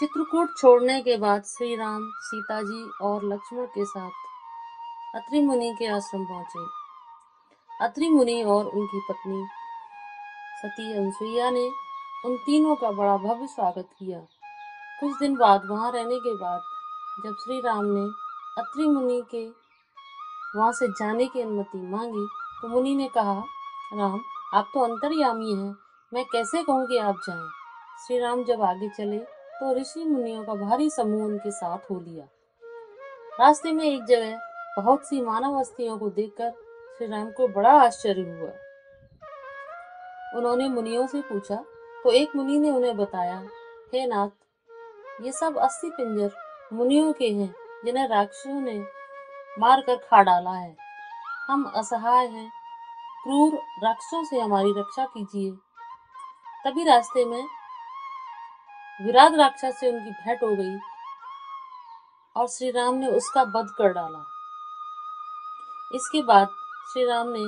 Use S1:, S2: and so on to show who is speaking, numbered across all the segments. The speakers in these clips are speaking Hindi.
S1: चित्रकूट छोड़ने के बाद श्री राम सीता जी और लक्ष्मण के साथ अत्रि मुनि के आश्रम पहुंचे। अत्रि मुनि और उनकी पत्नी सती अनसुईया ने उन तीनों का बड़ा भव्य स्वागत किया। कुछ दिन बाद वहां रहने के बाद जब श्री राम ने अत्रि मुनि के वहां से जाने की अनुमति मांगी तो मुनि ने कहा, राम, आप तो अंतर्यामी हैं, मैं कैसे कहूँ कि आप जाएं। श्री राम जब आगे चले तो ऋषि मुनियों का भारी समूह उनके साथ हो लिया। रास्ते में एक जगह बहुत सी मानव हस्तियों को देखकर श्री राम को बड़ा आश्चर्य हुआ। उन्होंने मुनियों से पूछा तो एक मुनि ने उन्हें बताया, हे नाथ, ये सब अस्थि पिंजर मुनियों के हैं जिन्हें राक्षसों ने मारकर खा डाला है। हम असहाय हैं, क्रूर राक्षसों से हमारी रक्षा कीजिए। तभी रास्ते में विराट राक्षस से उनकी भेंट हो गई और श्री राम ने उसका वध कर डाला। इसके बाद श्री राम ने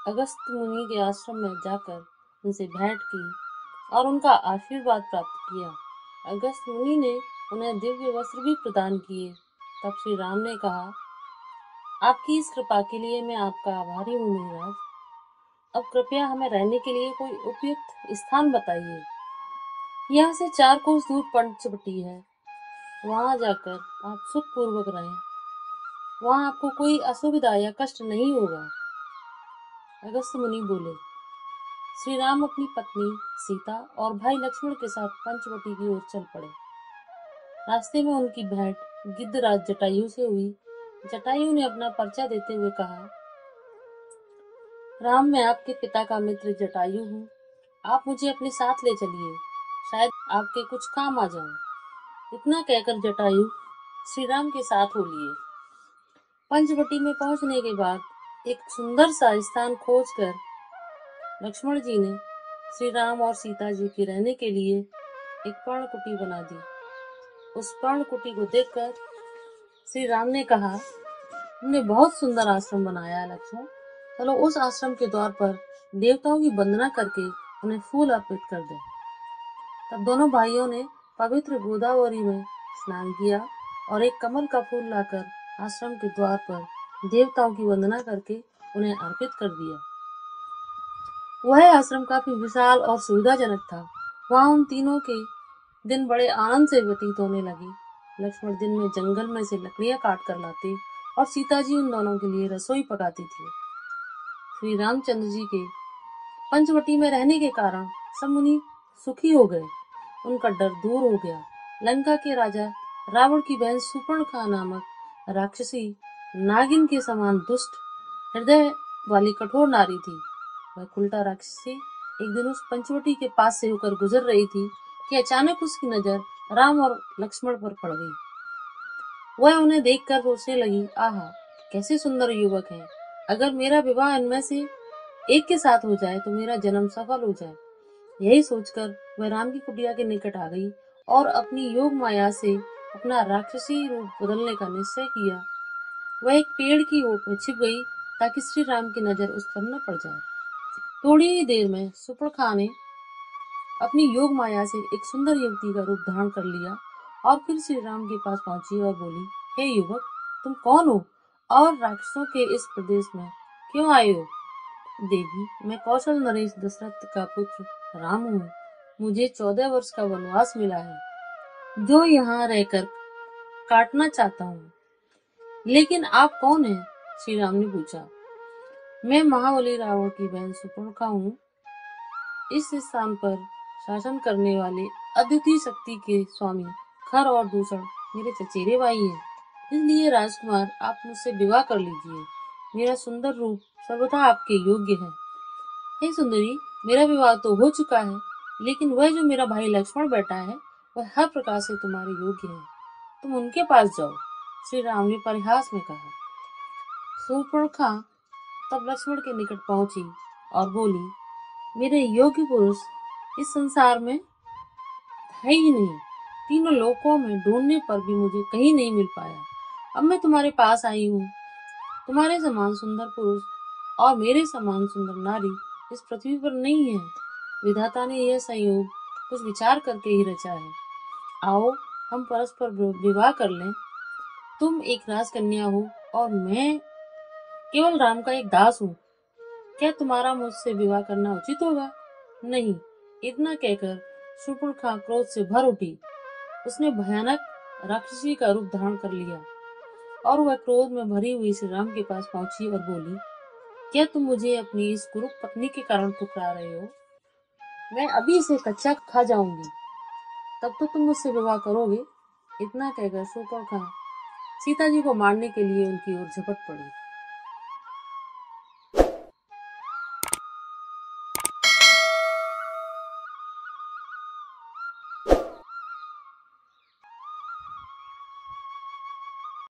S1: अगस्त मुनि के आश्रम में जाकर उनसे भेंट की और उनका आशीर्वाद प्राप्त किया। अगस्त मुनि ने उन्हें दिव्य वस्त्र भी प्रदान किए। तब श्री राम ने कहा, आपकी इस कृपा के लिए मैं आपका आभारी हूँ महाराज। अब कृपया हमें रहने के लिए कोई उपयुक्त स्थान बताइए। यहाँ से 4 कोस दूर पंचवटी है, वहां जाकर आप सुखपूर्वक रहें। वहां आपको कोई असुविधा या कष्ट नहीं होगा। अगस्त मुनि बोले। श्री राम अपनी पत्नी सीता और भाई लक्ष्मण के साथ पंचवटी की ओर चल पड़े। रास्ते में उनकी भेंट गिद्धराज जटायु से हुई। जटायु ने अपना परिचय देते हुए कहा, राम, मैं आपके पिता का मित्र जटायु हूँ। आप मुझे अपने साथ ले चलिए, शायद आपके कुछ काम आ जाऊं। इतना कहकर जटायु श्री राम के साथ हो लिए। पंचवटी में पहुंचने के बाद एक सुंदर सा स्थान खोजकर लक्ष्मण जी ने श्री राम और सीता जी के रहने के लिए एक पर्णकुटी बना दी। उस पर्णकुटी को देखकर श्री राम ने कहा, तुमने बहुत सुंदर आश्रम बनाया है लक्ष्मण। चलो उस आश्रम के द्वार पर देवताओं की वंदना करके उन्हें फूल अर्पित कर दें। तब दोनों भाइयों ने पवित्र गोदावरी में स्नान किया और एक कमल का फूल लाकर आश्रम के द्वार पर देवताओं की वंदना करके उन्हें अर्पित कर दिया। वह आश्रम काफी विशाल और सुविधाजनक था। वहां उन तीनों के दिन बड़े आनंद से व्यतीत होने लगे। लक्ष्मण दिन में जंगल में से लकड़ियां काट कर लाते और सीता जी उन दोनों के लिए रसोई पकाती थी। श्री रामचंद्र जी के पंचवटी में रहने के कारण सब मुनि सुखी हो गए। उनका डर दूर हो गया। लंका के राजा रावण की बहन सुपर्णखा नामक राक्षसी नागिन के समान दुष्ट हृदय वाली कठोर नारी थी। वह कुल्टा राक्षसी एक दिन उस पंचवटी के पास से होकर गुजर रही थी कि अचानक उसकी नजर राम और लक्ष्मण पर पड़ गई। वह उन्हें देखकर सोचने लगी, आहा, कैसे सुंदर युवक हैं। अगर मेरा विवाह इनमें से एक के साथ हो जाए तो मेरा जन्म सफल हो जाए। यही सोचकर वह राम की कुटिया के निकट आ गई और अपनी योग माया से अपना राक्षसी रूप बदलने का निश्चय किया। वह एक पेड़ की ओट में छिप गई ताकि श्री राम की नजर उस पर न पड़ जाए। थोड़ी ही देर में सुपर्णखा ने अपनी योग माया से एक सुंदर युवती का रूप धारण कर लिया और फिर श्री राम के पास पहुंची और बोली, हे युवक, तुम कौन हो और राक्षसों के इस प्रदेश में क्यों आए हो? देवी, मैं कौशल नरेश दशरथ का पुत्र राम हूँ। मुझे 14 वर्ष का वनवास मिला है जो यहाँ रहकर काटना चाहता हूँ। लेकिन आप कौन हैं? श्री राम ने पूछा। मैं महाबली रावण की बहन सुपर्णखा हूँ। इस स्थान पर शासन करने वाले अद्वितीय शक्ति के स्वामी खर और दूषण मेरे चचेरे भाई हैं। इसलिए राजकुमार, आप मुझसे विवाह कर लीजिए। मेरा सुंदर रूप सर्वथा आपके योग्य है। हे सुंदरी, मेरा विवाह तो हो चुका है, लेकिन वह जो मेरा भाई लक्ष्मण बैठा है वह हर प्रकार से तुम्हारे योग्य है। तुम उनके पास जाओ, श्री राम ने परिहास में कहा। सुपर्णखा तब लक्ष्मण के निकट पहुंची और बोली, मेरे योग्य पुरुष इस संसार में है ही नहीं। तीनों लोकों में ढूंढने पर भी मुझे कहीं नहीं मिल पाया। अब मैं तुम्हारे पास आई हूँ। तुम्हारे समान सुंदर पुरुष और मेरे समान सुंदर नारी इस पृथ्वी पर नहीं है। विधाता ने यह संयोग कुछ विचार करके ही रचा है। आओ, हम परस्पर विवाह कर लें। तुम एक राजकन्या हो और मैं केवल राम का एक दास हूँ। क्या तुम्हारा मुझसे विवाह करना उचित होगा? नहीं। इतना कहकर शूर्पणखा क्रोध से भर उठी। उसने भयानक राक्षसी का रूप धारण कर लिया और वह क्रोध में भरी हुई श्री राम के पास पहुंची और बोली, क्या तुम मुझे अपनी इस कुरूप पत्नी के कारण ठुकरा रहे हो? मैं अभी इसे कच्चा खा जाऊंगी, तब तो तुम मुझसे विवाह करोगे। इतना कहकर शूर्पणखा सीता जी को मारने के लिए उनकी ओर झपट पड़ी।